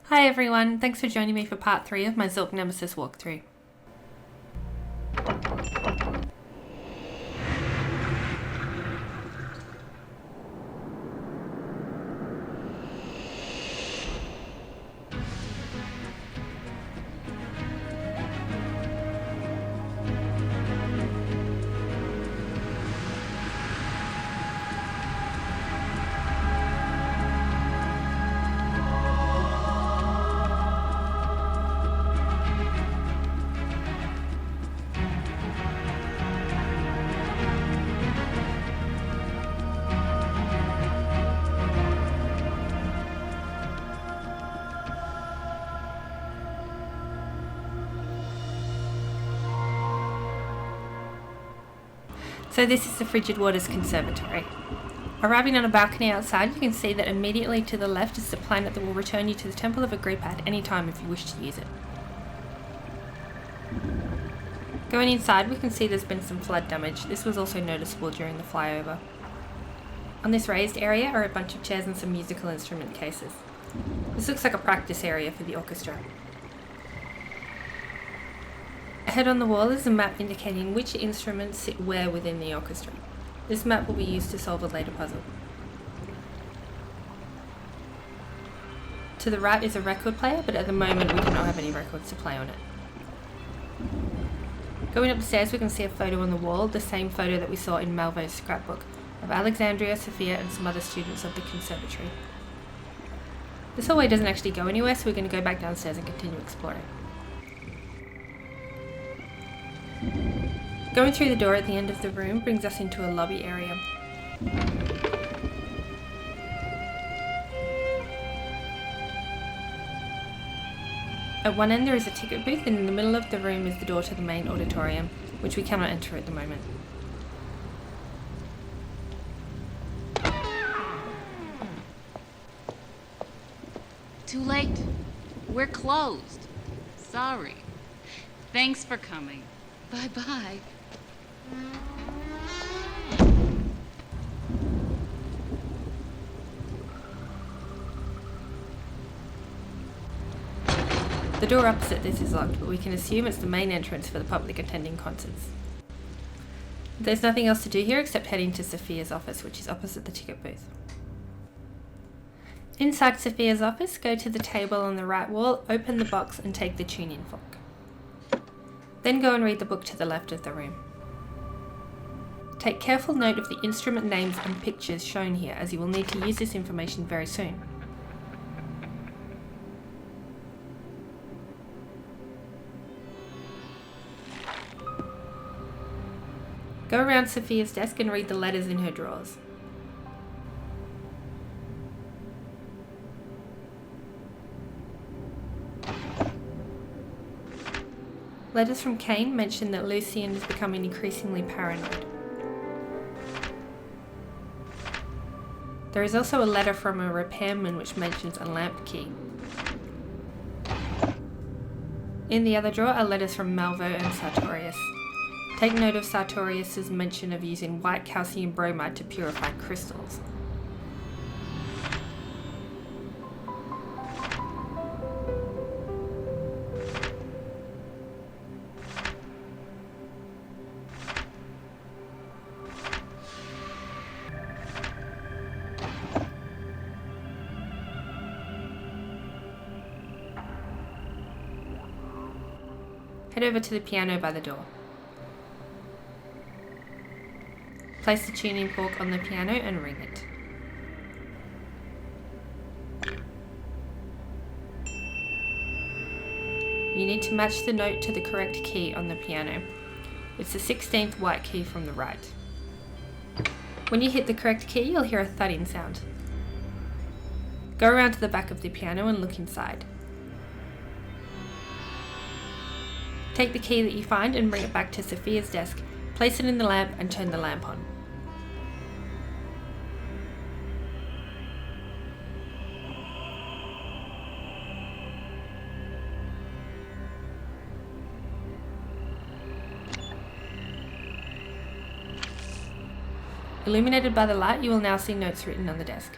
Hi everyone, thanks for joining me for part 3 of my Zork Nemesis walkthrough. So this is the Frigid Waters Conservatory. Arriving on a balcony outside, you can see that immediately to the left is the planet that will return you to the Temple of Agrippa at any time if you wish to use it. Going inside, we can see there's been some flood damage. This was also noticeable during the flyover. On this raised area are a bunch of chairs and some musical instrument cases. This looks like a practice area for the orchestra. Ahead on the wall is a map indicating which instruments sit where within the orchestra. This map will be used to solve a later puzzle. To the right is a record player, but at the moment we do not have any records to play on it. Going up the stairs, we can see a photo on the wall, the same photo that we saw in Malvo's scrapbook, of Alexandria, Sophia and some other students of the Conservatory. This hallway doesn't actually go anywhere, so we're going to go back downstairs and continue exploring. Going through the door at the end of the room brings us into a lobby area. At one end there is a ticket booth, and in the middle of the room is the door to the main auditorium, which we cannot enter at the moment. Too late. We're closed. Sorry. Thanks for coming. Bye-bye. The door opposite this is locked, but we can assume it's the main entrance for the public attending concerts. There's nothing else to do here except heading to Sophia's office, which is opposite the ticket booth. Inside Sophia's office, go to the table on the right wall, open the box and take the tune-in fork. Then go and read the book to the left of the room. Take careful note of the instrument names and pictures shown here, as you will need to use this information very soon. Go around Sophia's desk and read the letters in her drawers. Letters from Kane mention that Lucian is becoming increasingly paranoid. There is also a letter from a repairman which mentions a lamp key. In the other drawer are letters from Malvo and Sartorius. Take note of Sartorius' mention of using white calcium bromide to purify crystals. Head over to the piano by the door. Place the tuning fork on the piano and ring it. You need to match the note to the correct key on the piano. It's the 16th white key from the right. When you hit the correct key, you'll hear a thudding sound. Go around to the back of the piano and look inside. Take the key that you find and bring it back to Sophia's desk, place it in the lamp and turn the lamp on. Illuminated by the light, you will now see notes written on the desk.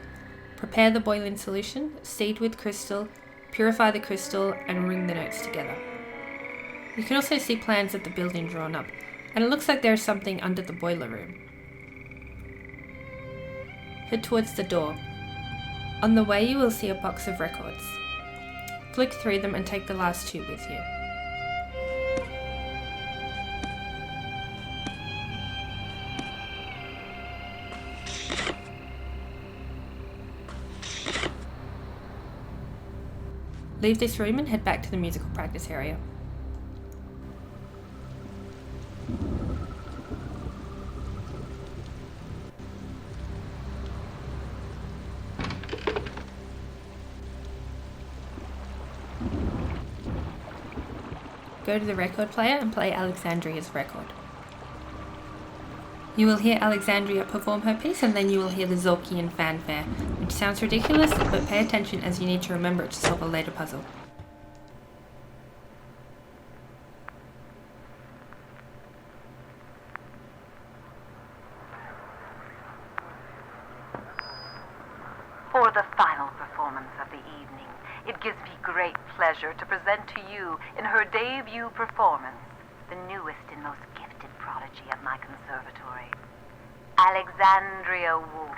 Prepare the boiling solution, seed with crystal, purify the crystal, and ring the notes together. You can also see plans of the building drawn up, and it looks like there is something under the boiler room. Head towards the door. On the way you will see a box of records. Flick through them and take the last two with you. Leave this room and head back to the musical practice area. Go to the record player and play Alexandria's record. You will hear Alexandria perform her piece, and then you will hear the Zorkian Fanfare, which sounds ridiculous, but pay attention as you need to remember it to solve a later puzzle. For the final performance of the evening, it gives me great pleasure to present to you, in her debut performance, the newest and most gifted prodigy of my conservatory, Alexandria Room.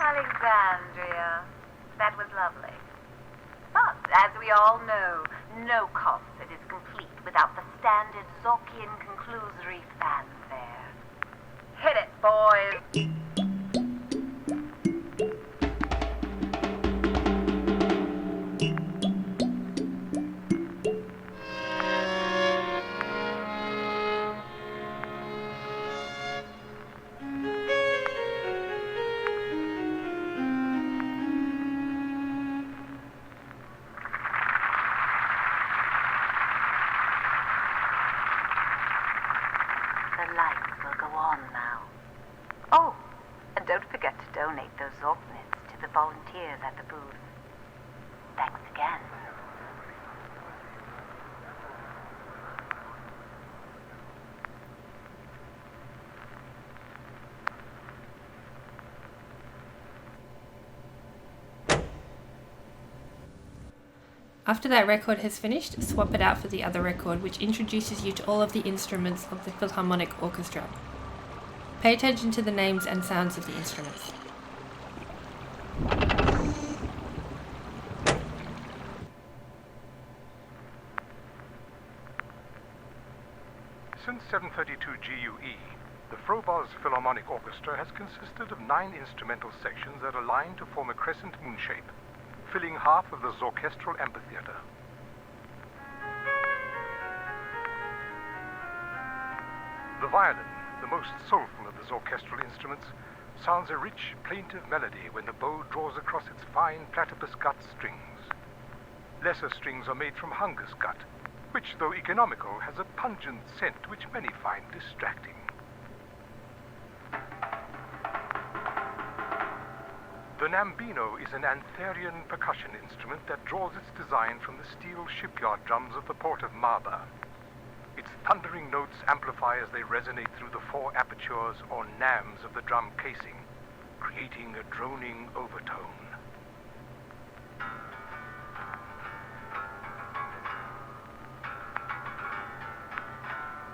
Alexandria, that was lovely. But, as we all know, no concert is complete without the standard Zorkian conclusory fanfare. Hit it, boys! The lights will go on now. Oh, and don't forget to donate those Zork to the volunteers at the booth. Thanks again. After that record has finished, swap it out for the other record, which introduces you to all of the instruments of the Philharmonic Orchestra. Pay attention to the names and sounds of the instruments. Since 732 GUE, the Frobos Philharmonic Orchestra has consisted of 9 instrumental sections that align to form a crescent moon shape, filling half of the Zorkestral amphitheater. The violin, the most soulful of the Zorkestral instruments, sounds a rich, plaintive melody when the bow draws across its fine platypus gut strings. Lesser strings are made from hungus gut, which, though economical, has a pungent scent which many find distracting. The Nambino is an Antharian percussion instrument that draws its design from the steel shipyard drums of the port of Maba. Its thundering notes amplify as they resonate through the 4 apertures or nams of the drum casing, creating a droning overtone.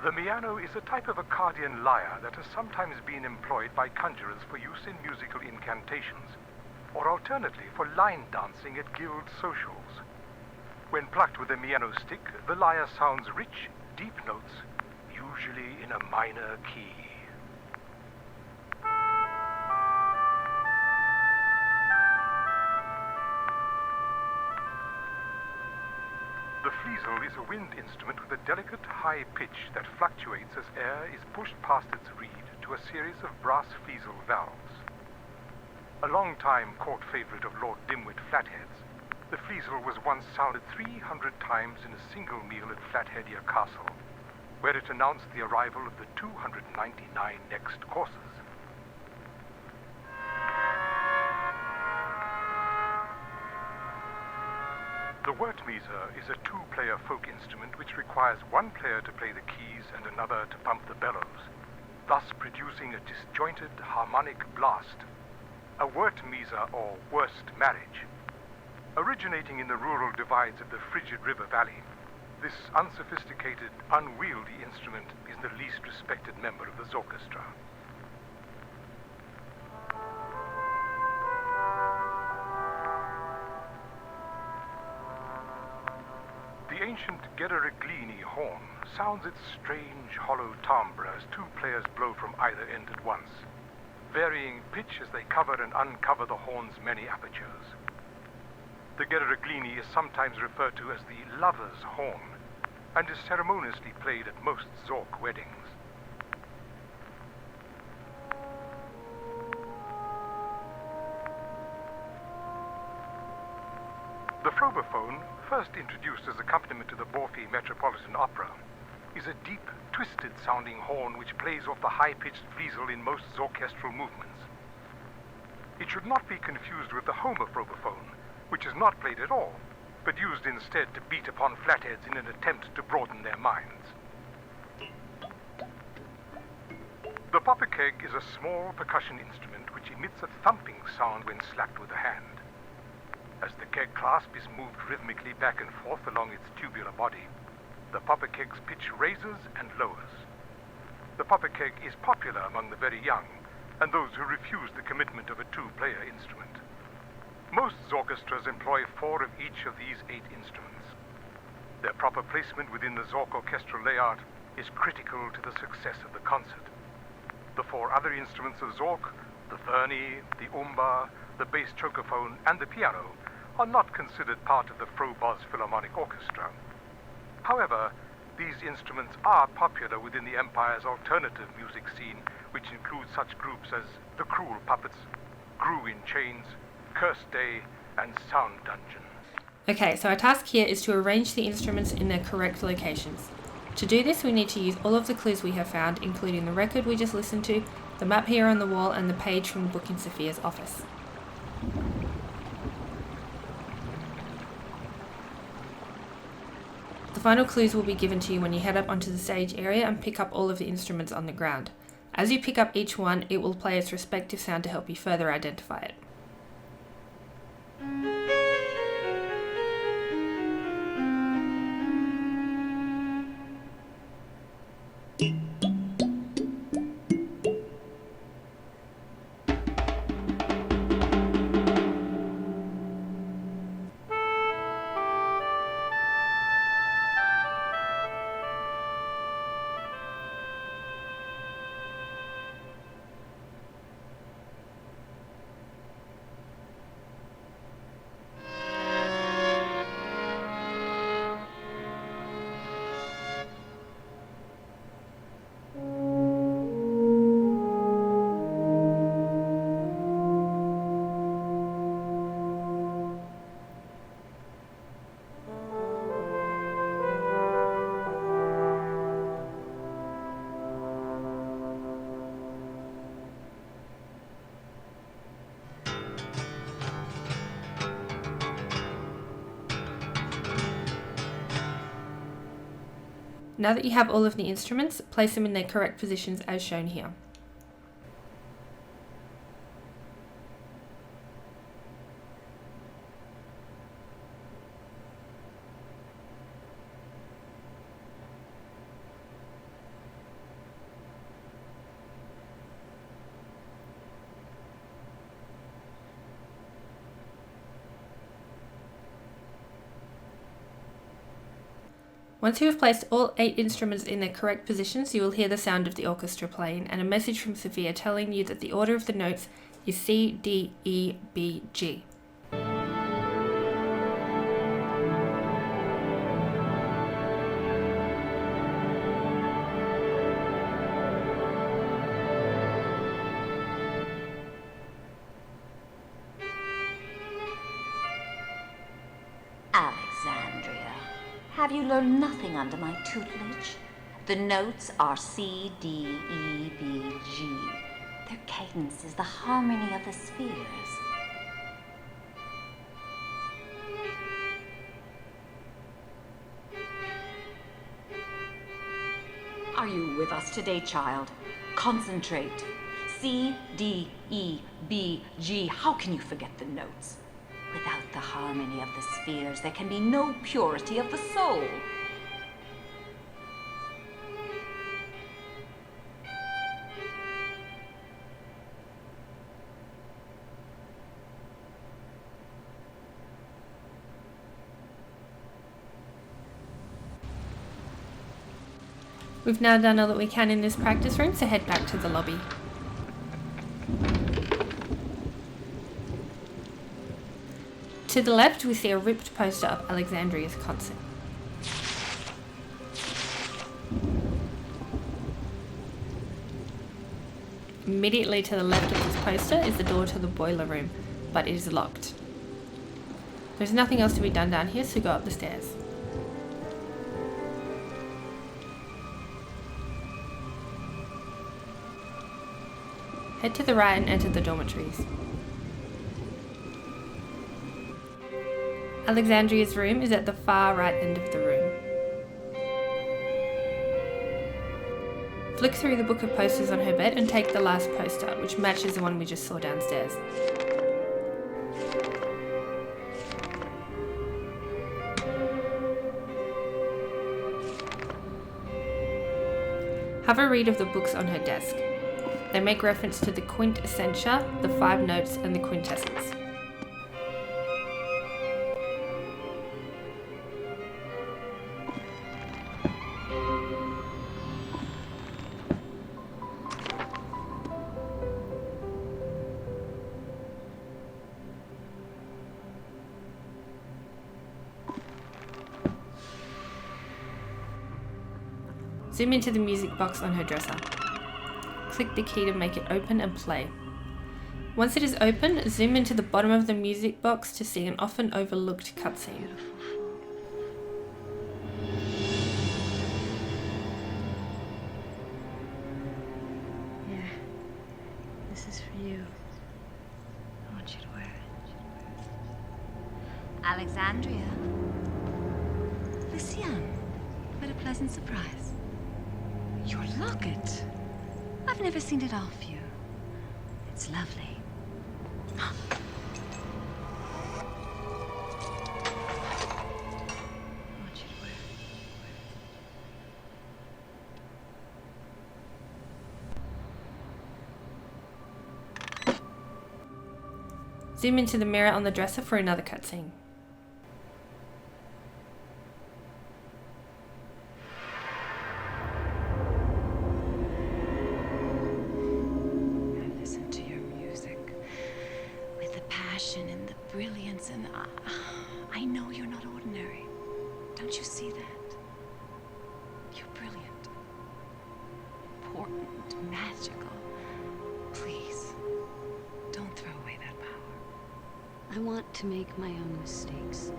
The miano is a type of Akkadian lyre that has sometimes been employed by conjurers for use in musical incantations, or alternately for line dancing at guild socials. When plucked with a miano stick, the lyre sounds rich, deep notes, usually in a minor key. The fliesel is a wind instrument with a delicate high pitch that fluctuates as air is pushed past its reed to a series of brass fliesel valves. A long-time court favorite of Lord Dimwit Flathead's, the fliesel was once sounded 300 times in a single meal at Flatheadier Castle, where it announced the arrival of the 299 next courses. The Wurtmeser is a two-player folk instrument which requires one player to play the keys and another to pump the bellows, thus producing a disjointed harmonic blast. A Wurtmeser, or worst marriage. Originating in the rural divides of the Frigid River Valley, this unsophisticated, unwieldy instrument is the least respected member of the Zorkestra. The ancient Gederiglini horn sounds its strange, hollow timbre as two players blow from either end at once, varying pitch as they cover and uncover the horn's many apertures. The Gederiglini is sometimes referred to as the lover's horn, and is ceremoniously played at most Zork weddings. The Frobophone, first introduced as accompaniment to the Borfi Metropolitan Opera, is a deep, twisted-sounding horn which plays off the high-pitched fliesel in most Zorkestral movements. It should not be confused with the Homer Frobophone, which is not played at all, but used instead to beat upon flatheads in an attempt to broaden their minds. The popperkeg is a small percussion instrument which emits a thumping sound when slapped with a hand. As the keg clasp is moved rhythmically back and forth along its tubular body, the popperkeg's pitch raises and lowers. The popperkeg is popular among the very young and those who refuse the commitment of a two-player instrument. Most Zorkestras employ 4 of each of these 8 instruments. Their proper placement within the Zork orchestral layout is critical to the success of the concert. The 4 other instruments of Zork, the Ferni, the Umba, the bass chocophone, and the piano, are not considered part of the Frobos Philharmonic Orchestra. However, these instruments are popular within the Empire's alternative music scene, which includes such groups as the Cruel Puppets, Gru in Chains, Curse Day, and Sound Dungeon. Okay, so our task here is to arrange the instruments in their correct locations. To do this, we need to use all of the clues we have found, including the record we just listened to, the map here on the wall, and the page from the book in Sophia's office. The final clues will be given to you when you head up onto the stage area and pick up all of the instruments on the ground. As you pick up each one, it will play its respective sound to help you further identify it. Now that you have all of the instruments, place them in their correct positions as shown here. Once you have placed all 8 instruments in their correct positions, you will hear the sound of the orchestra playing and a message from Sophia telling you that the order of the notes is C, D, E, B, G. Alexandria, have you learned nothing under my tutelage? The notes are C, D, E, B, G. Their cadence is the harmony of the spheres. Are you with us today, child? Concentrate. C, D, E, B, G. How can you forget the notes? Without the harmony of the spheres, there can be no purity of the soul. We've now done all that we can in this practice room, so head back to the lobby. To the left, we see a ripped poster of Alexandria's concert. Immediately to the left of this poster is the door to the boiler room, but it is locked. There's nothing else to be done down here, so go up the stairs. Head to the right and enter the dormitories. Alexandria's room is at the far right end of the room. Flick through the book of posters on her bed and take the last poster, which matches the one we just saw downstairs. Have a read of the books on her desk. They make reference to the quintessentia, the 5 notes, and the quintessence. Zoom into the music box on her dresser. Click the key to make it open and play. Once it is open, zoom into the bottom of the music box to see an often overlooked cutscene. Here. This is for you. I want you to wear it. Alexandria. Lucian, what a pleasant surprise. Your locket. I've never seen it off you. It's lovely. I want you to wear it. Zoom into the mirror on the dresser for another cutscene. And the brilliance, and I know you're not ordinary. Don't you see that? You're brilliant, important, magical. Please, don't throw away that power. I want to make my own mistakes.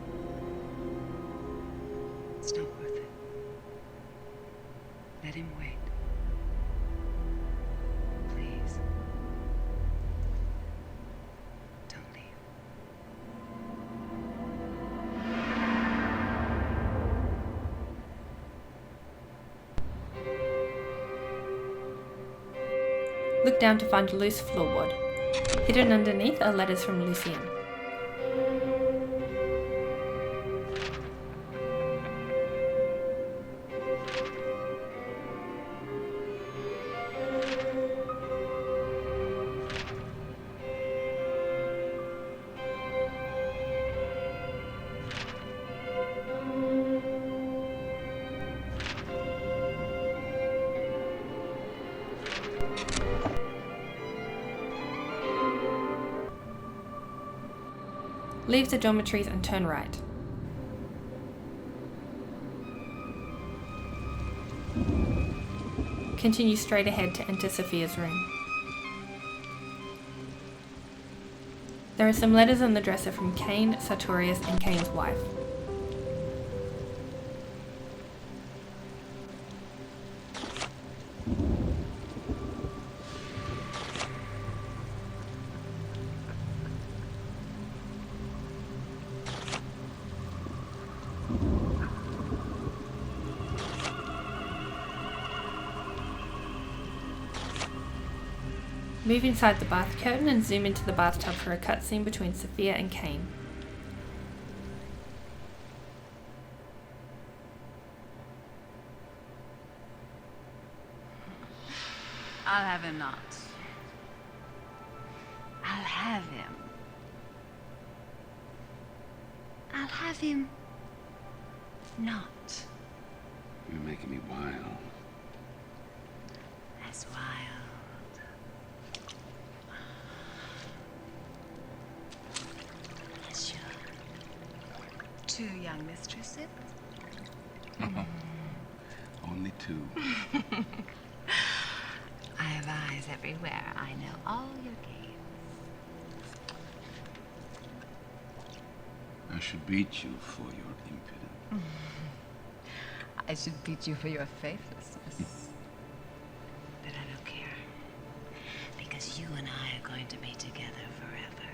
It's not worth it. Let him wait. Please. Look down to find a loose floorboard. Hidden underneath are letters from Lucian. Leave the dormitories and turn right. Continue straight ahead to enter Sophia's room. There are some letters on the dresser from Cain, Sartorius, and Cain's wife. Move inside the bath curtain and zoom into the bathtub for a cutscene between Sophia and Cain. I'll have him not. I'll have him. I'll have him not. You're making me wild. As wild. As your two young mistresses. Only two. I have eyes everywhere. I know all your games. I should beat you for your impudence. I should beat you for your faithlessness. But I don't care. Because you and I are going to be together forever.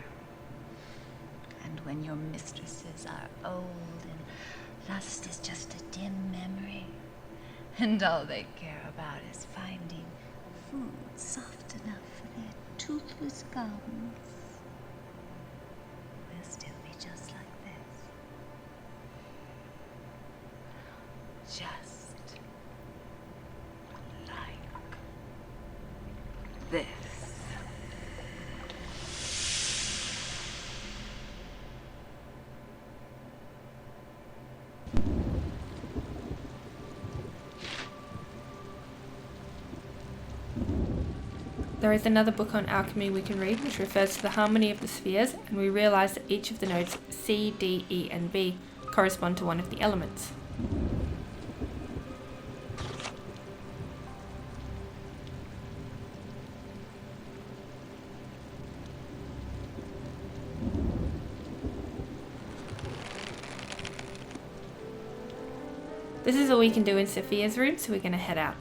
And when your mistresses are old and lust is just a dim memory, and all they care about is finding food soft enough for their toothless gums, we'll still be just like this. Just like this. There is another book on alchemy we can read which refers to the harmony of the spheres, and we realise that each of the nodes C, D, E and B correspond to one of the elements. This is all we can do in Sophia's room, so we're going to head out.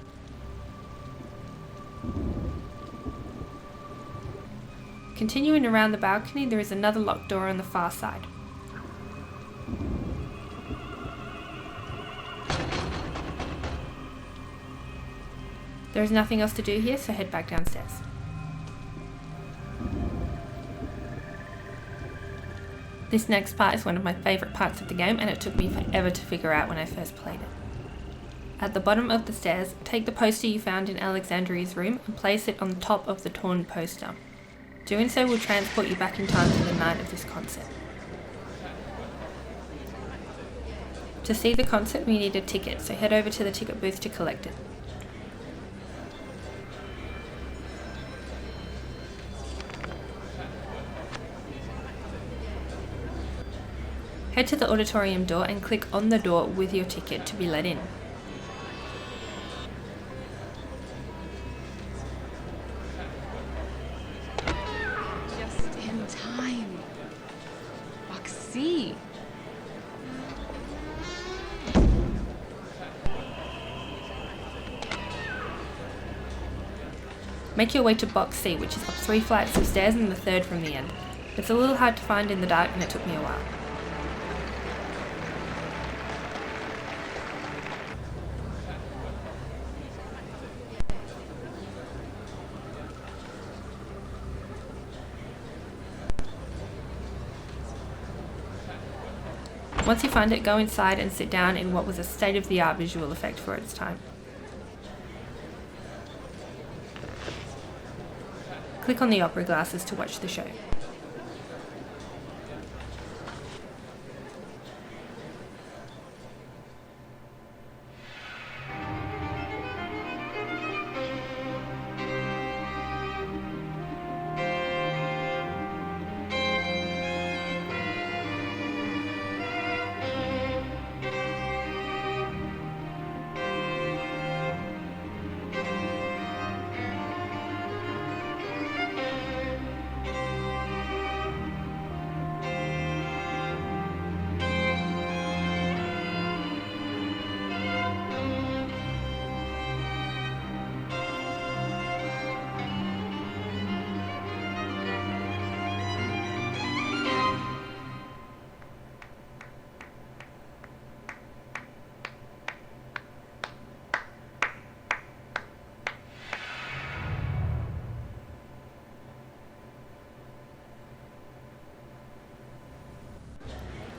Continuing around the balcony, there is another locked door on the far side. There is nothing else to do here, so head back downstairs. This next part is one of my favourite parts of the game, and it took me forever to figure out when I first played it. At the bottom of the stairs, take the poster you found in Alexandria's room and place it on the top of the torn poster. Doing so will transport you back in time to the night of this concert. To see the concert, we need a ticket, so head over to the ticket booth to collect it. Head to the auditorium door and click on the door with your ticket to be let in. Make your way to Box C, which is up 3 flights of stairs and the third from the end. It's a little hard to find in the dark and it took me a while. Once you find it, go inside and sit down in what was a state-of-the-art visual effect for its time. Click on the opera glasses to watch the show.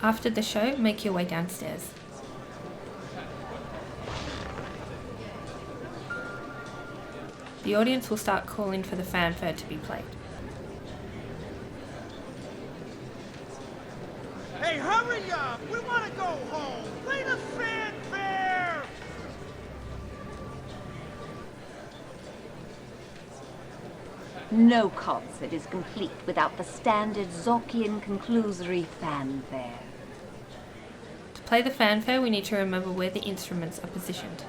After the show, make your way downstairs. The audience will start calling for the fanfare to be played. Hey, hurry up! We want to go home! Play the fanfare! No concert is complete without the standard Zorkian conclusory fanfare. To play the fanfare, we need to remember where the instruments are positioned.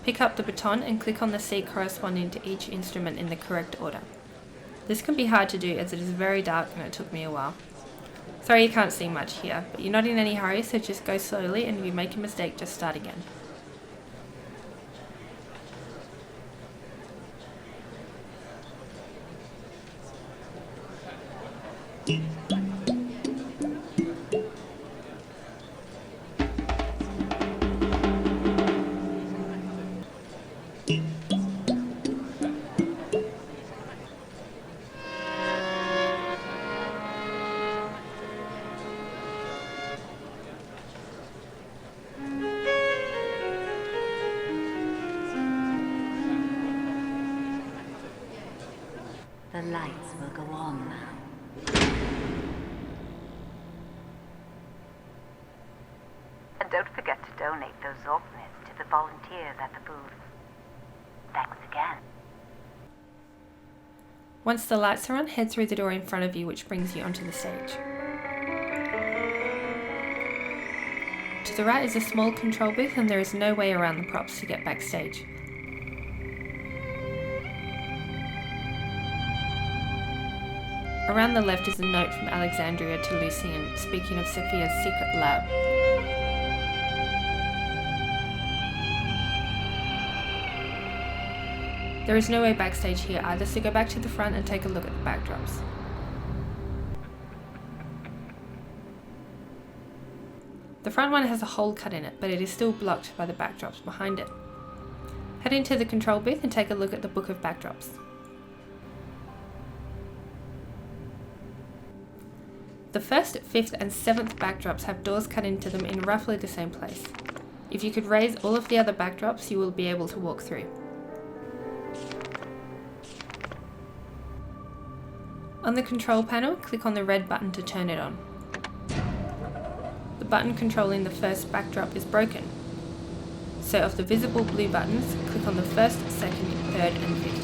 Pick up the baton and click on the seat corresponding to each instrument in the correct order. This can be hard to do as it is very dark and it took me a while. Sorry you can't see much here, but you're not in any hurry, so just go slowly, and if you make a mistake, just start again. The lights will go on now. And don't forget to donate those Zorknets to the volunteers at the booth. Thanks again. Once the lights are on, head through the door in front of you, which brings you onto the stage. To the right is a small control booth, and there is no way around the props to get backstage. Around the left is a note from Alexandria to Lucian, speaking of Sophia's secret lab. There is no way backstage here either, so go back to the front and take a look at the backdrops. The front one has a hole cut in it, but it is still blocked by the backdrops behind it. Head into the control booth and take a look at the book of backdrops. The 1st, 5th and 7th backdrops have doors cut into them in roughly the same place. If you could raise all of the other backdrops, you will be able to walk through. On the control panel, click on the red button to turn it on. The button controlling the first backdrop is broken. So of the visible blue buttons, click on the 1st, 2nd, 3rd and 5th.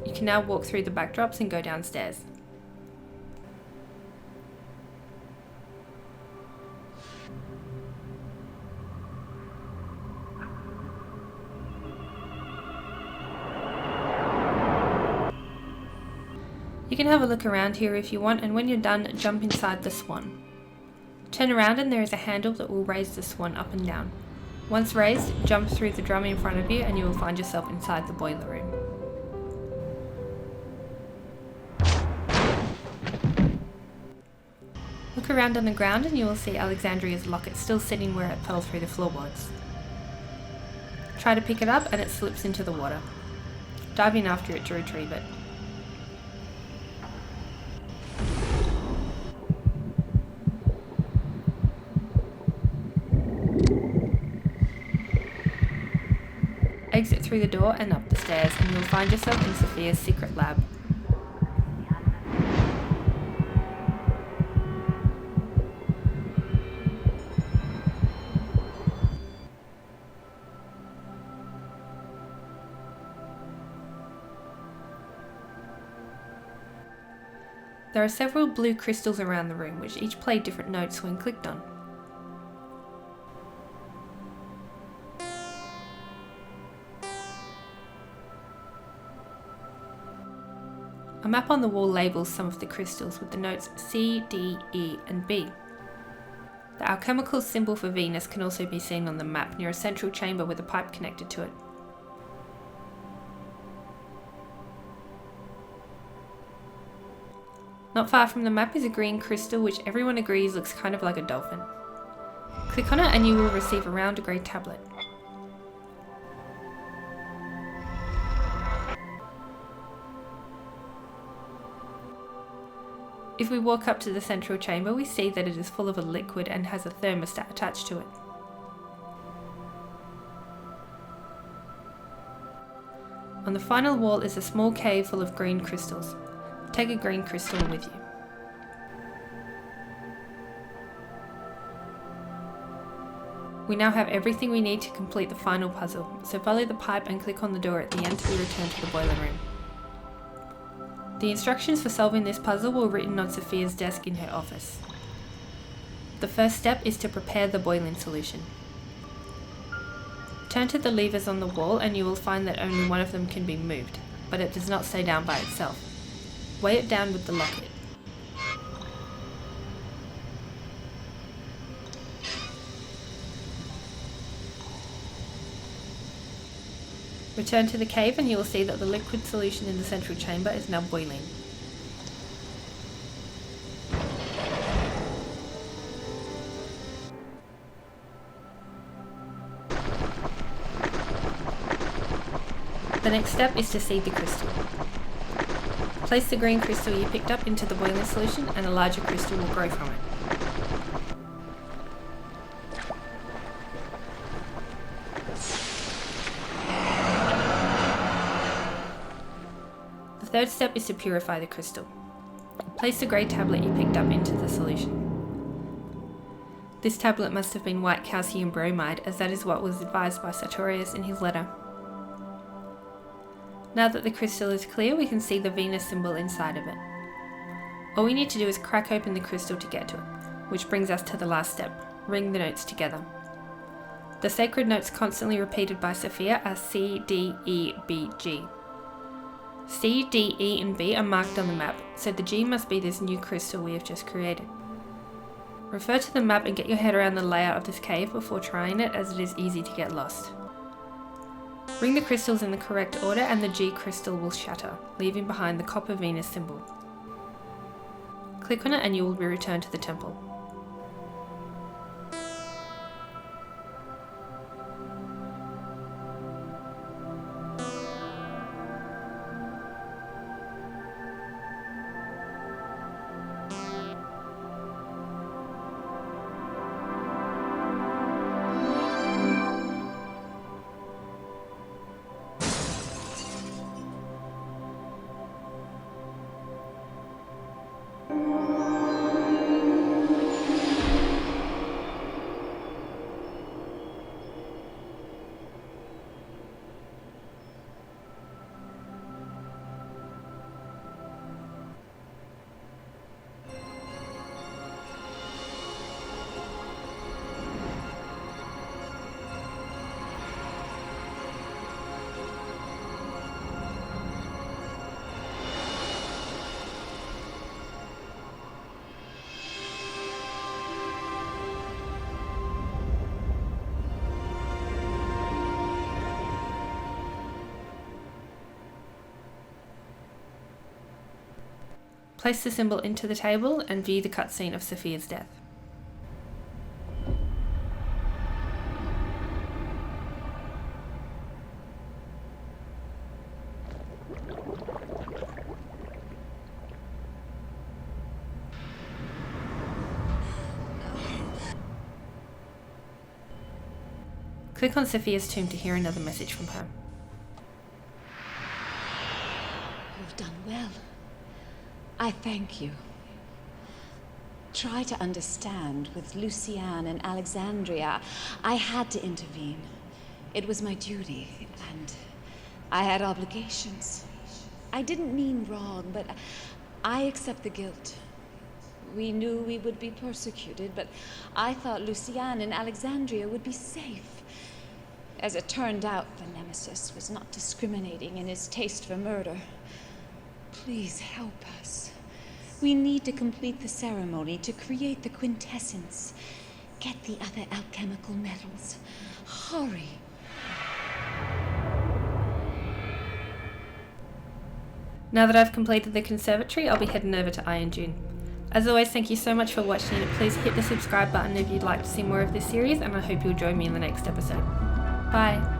You can now walk through the backdrops and go downstairs. You can have a look around here if you want, and when you're done, jump inside the swan. Turn around and there is a handle that will raise the swan up and down. Once raised, jump through the drum in front of you and you will find yourself inside the boiler room. Look around on the ground and you will see Alexandria's locket still sitting where it fell through the floorboards. Try to pick it up and it slips into the water. Dive in after it to retrieve it. Exit through the door and up the stairs and you'll find yourself in Sophia's secret lab. There are several blue crystals around the room which each play different notes when clicked on. A map on the wall labels some of the crystals with the notes C, D, E and B. The alchemical symbol for Venus can also be seen on the map near a central chamber with a pipe connected to it. Not far from the map is a green crystal which everyone agrees looks kind of like a dolphin. Click on it and you will receive a round grey tablet. If we walk up to the central chamber, we see that it is full of a liquid and has a thermostat attached to it. On the final wall is a small cave full of green crystals. Take a green crystal with you. We now have everything we need to complete the final puzzle, so follow the pipe and click on the door at the end to be returned to the boiler room. The instructions for solving this puzzle were written on Sophia's desk in her office. The first step is to prepare the boiling solution. Turn to the levers on the wall and you will find that only one of them can be moved, but it does not stay down by itself. Weigh it down with the locket. Return to the cave and you will see that the liquid solution in the central chamber is now boiling. The next step is to seed the crystal. Place the green crystal you picked up into the boiling solution and a larger crystal will grow from it. The third step is to purify the crystal. Place the grey tablet you picked up into the solution. This tablet must have been white calcium bromide, as that is what was advised by Sartorius in his letter. Now that the crystal is clear, we can see the Venus symbol inside of it. All we need to do is crack open the crystal to get to it, which brings us to the last step: ring the notes together. The sacred notes constantly repeated by Sophia are C, D, E, B, G. C, D, E and B are marked on the map, so the G must be this new crystal we have just created. Refer to the map and get your head around the layout of this cave before trying it, as it is easy to get lost. Ring the crystals in the correct order and the G crystal will shatter, leaving behind the copper Venus symbol. Click on it and you will be returned to the temple. Place the symbol into the table and view the cutscene of Sophia's death. Click on Sophia's tomb to hear another message from her. You've done well. I thank you. Try to understand. With Luciane and Alexandria, I had to intervene. It was my duty, and I had obligations. I didn't mean wrong, but I accept the guilt. We knew we would be persecuted, but I thought Luciane and Alexandria would be safe. As it turned out, the Nemesis was not discriminating in his taste for murder. Please help us. We need to complete the ceremony to create the quintessence. Get the other alchemical metals. Hurry. Now that I've completed the Conservatory, I'll be heading over to Iron Dune. As always, thank you so much for watching it. Please hit the subscribe button if you'd like to see more of this series, and I hope you'll join me in the next episode. Bye.